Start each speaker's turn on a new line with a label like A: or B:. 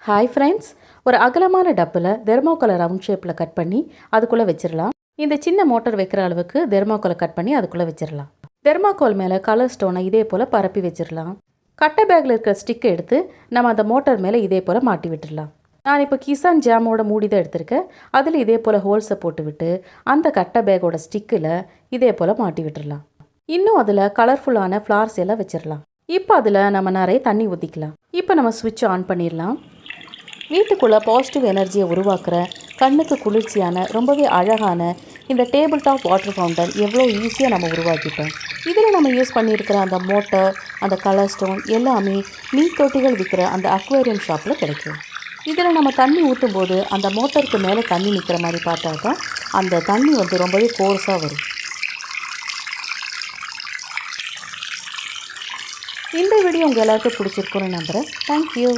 A: Hi friends, ஒரு அகலமான டப்பில் தெர்மாக்கோலை round ஷேப்பில் கட் பண்ணி அதுக்குள்ளே வச்சிடலாம். இந்த சின்ன மோட்டர் வைக்கிற அளவுக்கு தெர்மாக்கோலை கட் பண்ணி அதுக்குள்ளே வச்சிடலாம். தெர்மாக்கோல் மேலே கலர் ஸ்டோனை இதே போல் பரப்பி வச்சிடலாம். கட்டை பேக்கில் இருக்கிற ஸ்டிக்கை எடுத்து நம்ம அந்த மோட்டர் மேலே இதே போல் மாட்டி விட்டுடலாம். நான் இப்போ கிசான் ஜாமோட மூடி தான் எடுத்திருக்கேன். அதில் இதே போல் ஹோல்ஸை போட்டு விட்டு அந்த கட்டை பேக்கோட ஸ்டிக்கில் இதே போல் மாட்டி விட்டுடலாம். இன்னும் அதில் கலர்ஃபுல்லான ஃப்ளார்ஸ் எல்லாம் வச்சிடலாம். இப்போ அதில் நம்ம நிறைய தண்ணி ஊற்றிக்கலாம். இப்போ நம்ம ஸ்விட்ச் ஆன் பண்ணிடலாம். வீட்டுக்குள்ளே பாசிட்டிவ் எனர்ஜியை உருவாக்குற கண்ணுக்கு குளிர்ச்சியான ரொம்பவே அழகான இந்த டேபிள் டாப் வாட்டர் ஃபவுண்டன் எவ்வளோ ஈஸியாக நம்ம உருவாக்கிட்டோம். இதில் நம்ம யூஸ் பண்ணியிருக்கிற அந்த மோட்டர், அந்த கலர் ஸ்டோன் எல்லாமே மீன் தொட்டிகள் விற்கிற அந்த அக்வேரியம் ஷாப்பில் கிடைக்கும். இதில் நம்ம தண்ணி ஊற்றும் போது அந்த மோட்டருக்கு மேலே தண்ணி நிற்கிற மாதிரி பார்த்தா தான் அந்த தண்ணி ரொம்பவே கோர்ஸாக வரும். இந்த வீடியோ உங்கள் எல்லாருக்கும் பிடிச்சிருக்குன்னு நம்புகிறேன். தேங்க்யூ.